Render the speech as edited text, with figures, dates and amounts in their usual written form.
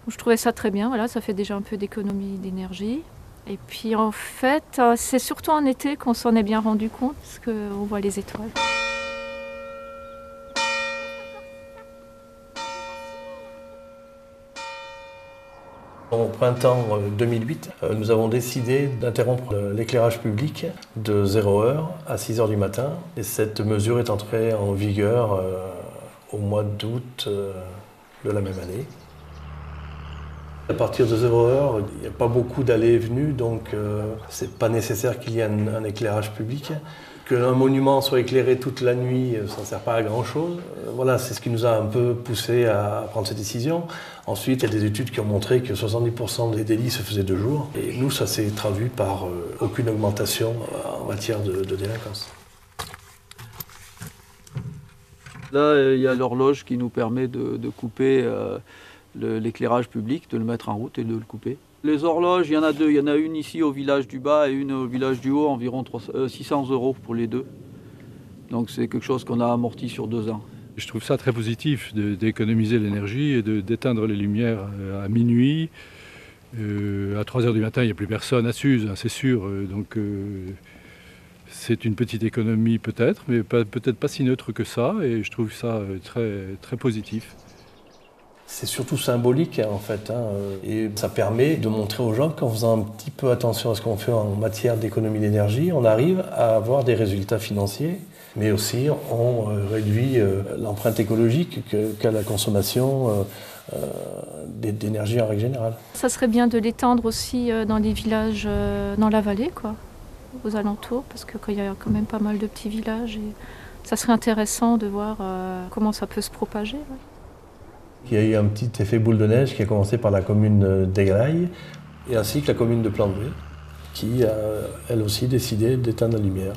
Je trouvais ça très bien, voilà, ça fait déjà un peu d'économie d'énergie. Et puis en fait, c'est surtout en été qu'on s'en est bien rendu compte, parce qu'on voit les étoiles. Au printemps 2008, nous avons décidé d'interrompre l'éclairage public de 0h à 6h du matin. Et cette mesure est entrée en vigueur au mois d'août de la même année. À partir de 0h, il n'y a pas beaucoup d'allées et venues, donc c'est pas nécessaire qu'il y ait un éclairage public. Qu'un monument soit éclairé toute la nuit, ça ne sert pas à grand-chose. Voilà, c'est ce qui nous a un peu poussé à prendre cette décision. Ensuite, il y a des études qui ont montré que 70% des délits se faisaient de jour. Et nous, ça s'est traduit par aucune augmentation en matière de délinquance. Là, il y a l'horloge qui nous permet de couper l'éclairage public, de le mettre en route et de le couper. Les horloges, il y en a deux. Il y en a une ici au village du bas et une au village du haut, environ 600 € pour les deux. Donc c'est quelque chose qu'on a amorti sur 2 ans. Je trouve ça très positif d'économiser l'énergie et d'éteindre les lumières à minuit. À 3h du matin, il n'y a plus personne à Suse, hein, c'est sûr. Donc c'est une petite économie peut-être, mais peut-être pas si neutre que ça. Et je trouve ça très, très positif. C'est surtout symbolique en fait, hein, et ça permet de montrer aux gens qu'en faisant un petit peu attention à ce qu'on fait en matière d'économie d'énergie, on arrive à avoir des résultats financiers, mais aussi on réduit l'empreinte écologique qu'a la consommation d'énergie en règle générale. Ça serait bien de l'étendre aussi dans les villages dans la vallée, quoi, aux alentours, parce qu'il y a quand même pas mal de petits villages et ça serait intéressant de voir comment ça peut se propager. Ouais. Il y a eu un petit effet boule de neige qui a commencé par la commune d'Aigrailles et ainsi que la commune de Plandevé, qui a elle aussi décidé d'éteindre la lumière.